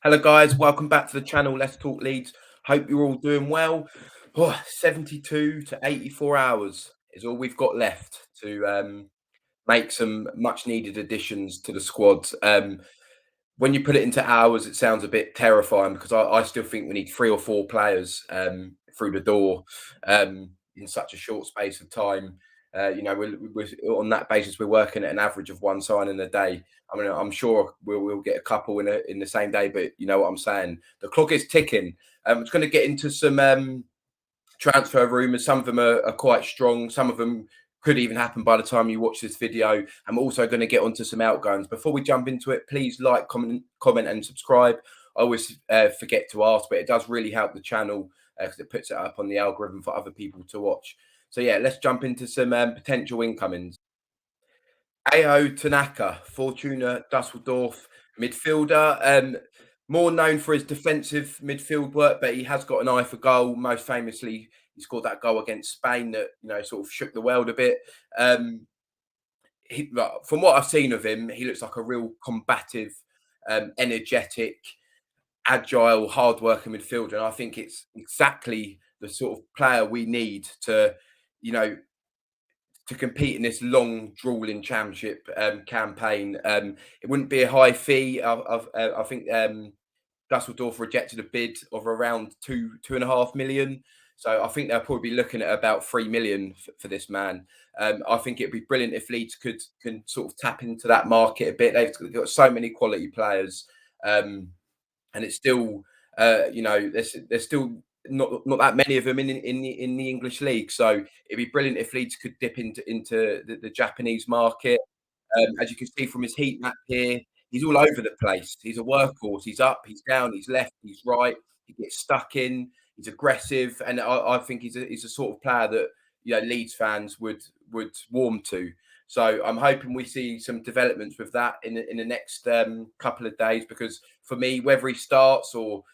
Hello, guys. Welcome back to the channel. Let's talk Leeds. Hope you're all doing well. 72 to 84 hours is all we've got left to make some much needed additions to the squad. When you put it into hours, it sounds a bit terrifying because I still think we need three or four players through the door in such a short space of time. We're on that basis. We're working at an average of one signing a day. I mean, I'm sure we'll get a couple in the same day, but you know what I'm saying. The clock is ticking. I'm just going to get into some transfer rumours. Some of them are quite strong. Some of them could even happen by the time you watch this video. I'm also going to get onto some outgoings. Before we jump into it, please like, comment, and subscribe. I always forget to ask, but it does really help the channel because it puts it up on the algorithm for other people to watch. So yeah, let's jump into some potential incomings. Ayo Tanaka, Fortuna Dusseldorf midfielder. More known for his defensive midfield work, but he has got an eye for goal. Most famously, he scored that goal against Spain that sort of shook the world a bit. Um, from what I've seen of him, he looks like a real combative, energetic, agile, hard-working midfielder, and I think it's exactly the sort of player we need you know, to compete in this long, grueling championship campaign. It wouldn't be a high fee. I think Dusseldorf rejected a bid of around 2.5 million. So I think they'll probably be looking at about 3 million for this man. I think it'd be brilliant if Leeds can sort of tap into that market a bit. They've got so many quality players, and it's still, there's still not that many of them in the English league. So it'd be brilliant if Leeds could dip into the Japanese market. As you can see from his heat map here, he's all over the place. He's a workhorse. He's up, he's down, he's left, he's right. He gets stuck in. He's aggressive, and I think he's a sort of player that Leeds fans would warm to. So I'm hoping we see some developments with that in the next couple of days. Because for me, whether he starts or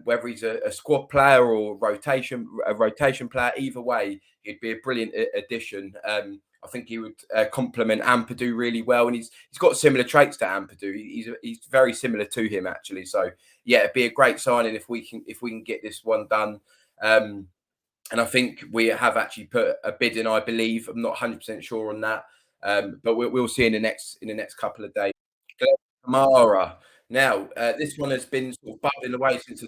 whether he's a squad player or a rotation player, either way, he'd be a brilliant addition. I think he would complement Ampadu really well, and he's got similar traits to Ampadu. He's very similar to him actually. So yeah, it'd be a great signing if we can get this one done. And I think we have actually put a bid in. I believe I'm not 100% sure on that, but we'll see in the next couple of days. Kamara. Now, this one has been sort of bubbling away since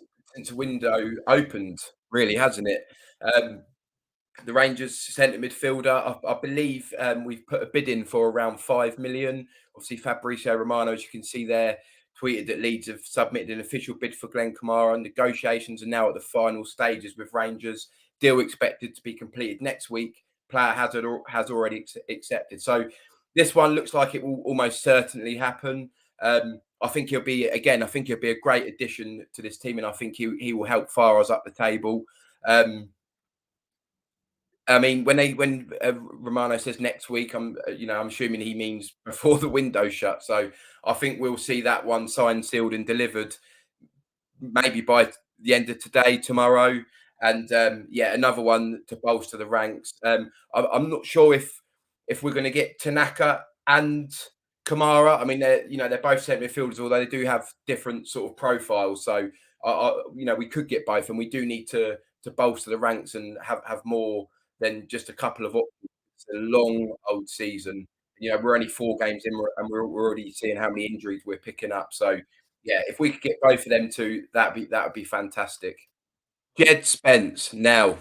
the window opened, really, hasn't it? Um, the Rangers centre midfielder. I believe we've put a bid in for around 5 million. Obviously, Fabrizio Romano, as you can see there, tweeted that Leeds have submitted an official bid for Glenn Kamara. Negotiations are now at the final stages with Rangers. Deal expected to be completed next week. Player has already accepted. So this one looks like it will almost certainly happen. I think he'll be again. I think he'll be a great addition to this team, and I think he will help fire us up the table. I mean, when Romano says next week, I'm assuming he means before the window shut. So I think we'll see that one signed, sealed, and delivered maybe by the end of today, tomorrow, and yeah, another one to bolster the ranks. I'm not sure if we're going to get Tanaka and Kamara. I mean, they're both centre midfielders, although they do have different sort of profiles. So we could get both, and we do need to bolster the ranks and have more than just a couple of options. It's a long old season. We're only 4 games in, and we're already seeing how many injuries we're picking up. So yeah, if we could get both of them two, that would be fantastic. Jed Spence. Now,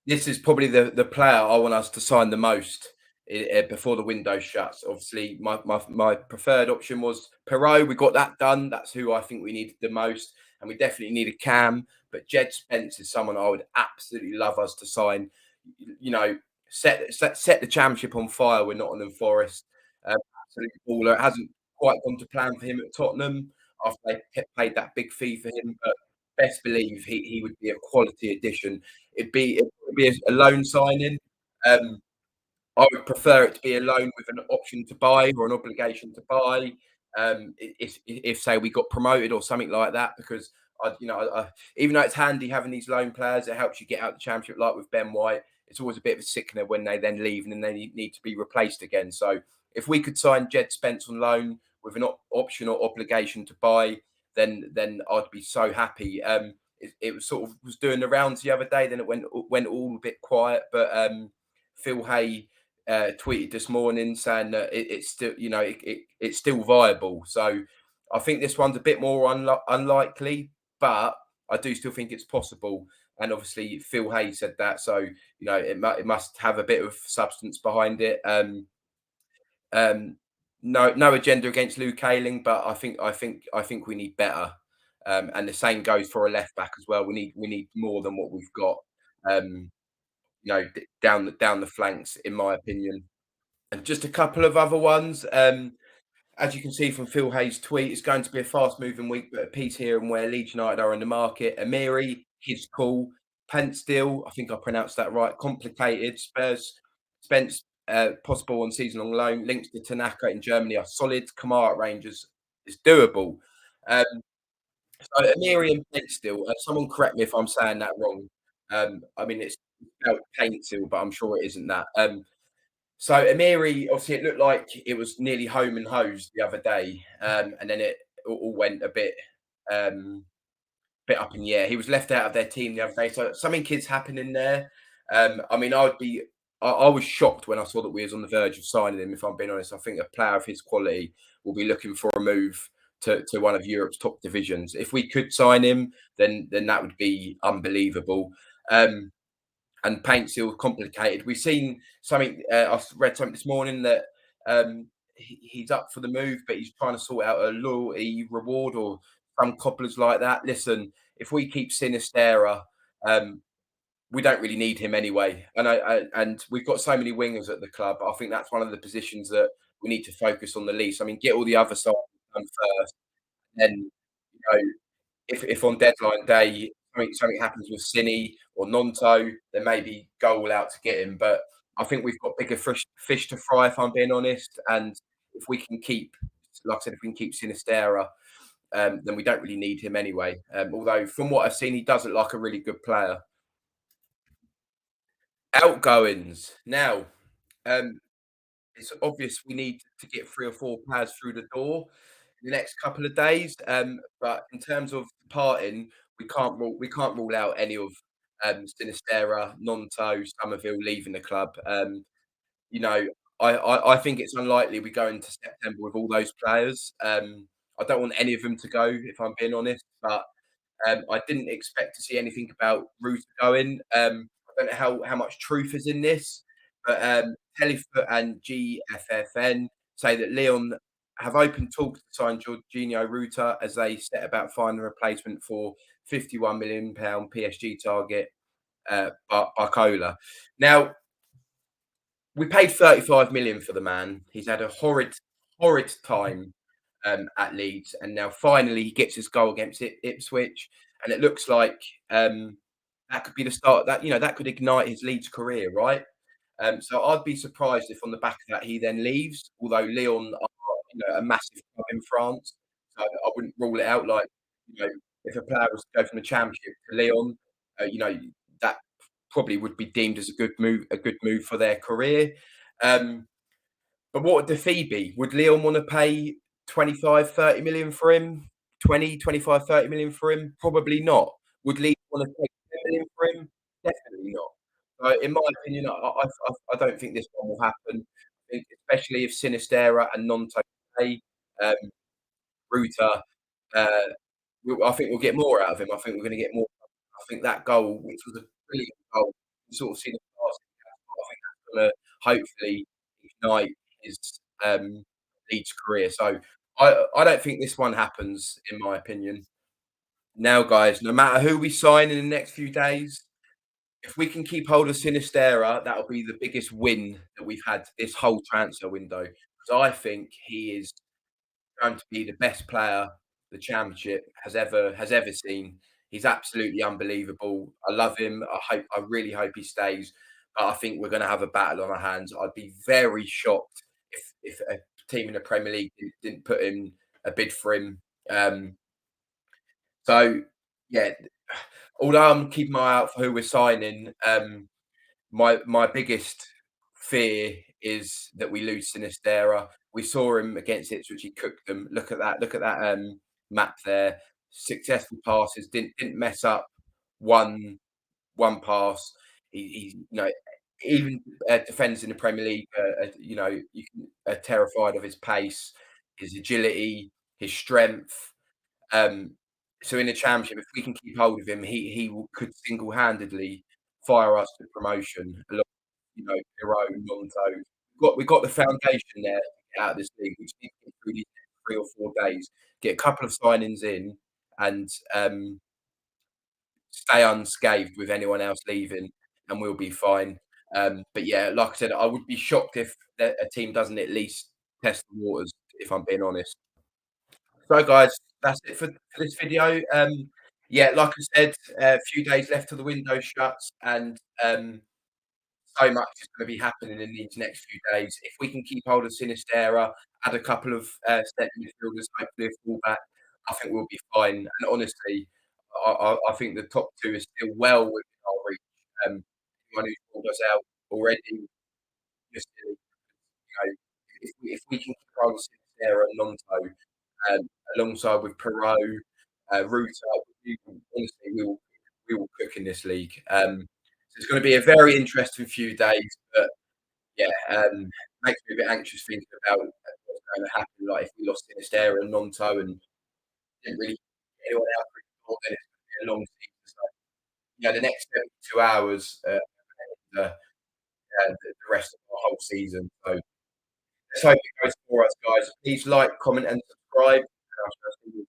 this is probably the player I want us to sign the most before the window shuts. Obviously, my preferred option was Perot. We got that done. That's who I think we needed the most, and we definitely need a Cam. But Jed Spence is someone I would absolutely love us to sign. You know, set the championship on fire. We're not on Forest. Absolute baller. It hasn't quite gone to plan for him at Tottenham after they paid that big fee for him, but best believe he would be a quality addition. It would be a loan signing. Um, I would prefer it to be a loan with an option to buy or an obligation to buy. If say we got promoted or something like that, because even though it's handy having these loan players, it helps you get out the championship. Like with Ben White, it's always a bit of a sickener when they then leave and then they need to be replaced again. So if we could sign Jed Spence on loan with an option or obligation to buy, then I'd be so happy. It was sort of was doing the rounds the other day. Then it went all a bit quiet. But Phil Hay tweeted this morning saying that it's still, it's still viable. So I think this one's a bit more unlikely, but I do still think it's possible. And obviously, Phil Hay said that, so it must have a bit of substance behind it. Um, no agenda against Luke Ayling, but I think we need better. And the same goes for a left back as well. We need more than what we've got. Um, down the flanks, in my opinion. And just a couple of other ones. As you can see from Phil Hayes' tweet, it's going to be a fast-moving week, but a piece here and where Leeds United are in the market. Amiri, his call. Pence, I think I pronounced that right. Complicated. Spence, possible on season-long loan. Links to Tanaka in Germany are solid. Kamara at Rangers is doable. Um, so Amiri and Pence, someone correct me if I'm saying that wrong. I mean, it's spelled Paintsill, but I'm sure it isn't that. So Amiri, obviously, it looked like it was nearly home and hosed the other day, and then it all went a bit up in the air. He was left out of their team the other day, so something kid's happening there. I mean, I was shocked when I saw that we was on the verge of signing him. If I'm being honest, I think a player of his quality will be looking for a move to one of Europe's top divisions. If we could sign him, then that would be unbelievable. Um, and paint's still complicated. We've seen something. I read something this morning that he's up for the move, but he's trying to sort out a loyalty reward or some cobblers like that. Listen, if we keep Sinisterra, um, we don't really need him anyway. And we've got so many wingers at the club. I think that's one of the positions that we need to focus on the least. I mean, get all the other sides done first, then if on deadline day something happens with Cine or Nonto, then maybe go all out to get him. But I think we've got bigger fish to fry, if I'm being honest. And if we can keep, like I said, if we can keep Sinisterra, then we don't really need him anyway. Although from what I've seen, he does look like a really good player. Outgoings now. Um, it's obvious we need to get 3 or 4 players through the door in the next couple of days. But in terms of departing, we can't rule out any of Sinisterra, Nonto, Somerville leaving the club. You know, I think it's unlikely we go into September with all those players. I don't want any of them to go, if I'm being honest. But I didn't expect to see anything about Ruta going. I don't know how much truth is in this, but Telefoot and GFFN say that Leon have open talks to sign Jorginho Ruta as they set about finding a replacement for £51 million PSG target Barcola. Now, we paid 35 million for the man. He's had a horrid time at Leeds, and now finally he gets his goal against Ipswich, and it looks like that could be the start. That could ignite his Leeds career, right? So I'd be surprised if on the back of that he then leaves. Although Lyon are a massive club in France, so I wouldn't rule it out. Like if a player was to go from the Championship to Lyon, that probably would be deemed as a good move for their career. Um, but what would the fee be? Would Leon want to pay 25, 30 million for him? 20, 25, 30 million for him? Probably not. Would Leeds want to pay 10 million for him? Definitely not. So in my opinion, I don't think this one will happen. I think especially if Sinisterra and Nonto play, um, Ruta, uh, I think we'll get more out of him. I think we're going to get more. I think that goal, which was a brilliant goal, you sort of see the pass. I think that's going to hopefully ignite his Leeds career. So I don't think this one happens, in my opinion. Now, guys, no matter who we sign in the next few days, if we can keep hold of Sinisterra, that'll be the biggest win that we've had this whole transfer window. Because I think he is going to be the best player the championship has ever seen. He's absolutely unbelievable. I love him. I really hope he stays. But I think we're going to have a battle on our hands. I'd be very shocked if a team in the Premier League didn't put in a bid for him. Um, so yeah, although I'm keeping my eye out for who we're signing, my biggest fear is that we lose Sinisterra. We saw him against Ipswich; he cooked them. Look at that! Look at that map there. Successful passes, didn't mess up one one pass. He you know, even defenders in the Premier League, you know, are terrified of his pace, his agility, his strength. Um, so in the Championship, if we can keep hold of him, could single handedly fire us to promotion. Along, you know, Pirou, Gnonto. We've got the foundation there to get out of this league. We just need to get through these next 3 or 4 days, get a couple of signings in, and stay unscathed with anyone else leaving, and we'll be fine. But yeah, like I said, I would be shocked if a team doesn't at least test the waters, if I'm being honest. So, guys, that's it for this video. Yeah, like I said, a few days left till the window shuts, and so much is going to be happening in these next few days. If we can keep hold of Sinisterra, add a couple of centre midfielders, hopefully a fullback, I think we'll be fine. And honestly, I think the top two is still well within our reach. Anyone who's called us out already, just you know, if we can keep hold of Sinisterra and Lonto, alongside with Pirou, Ruta, honestly, we will cook in this league. So it's going to be a very interesting few days, but yeah, makes me a bit anxious thinking about what's going to happen. Like if we lost Sinisterra and Nonto and didn't really get anyone else before, then it's going to be a long season. So yeah, the next 72 hours, the rest of the whole season. So let's hope it goes for us, guys. Please like, comment, and subscribe. And I shall see you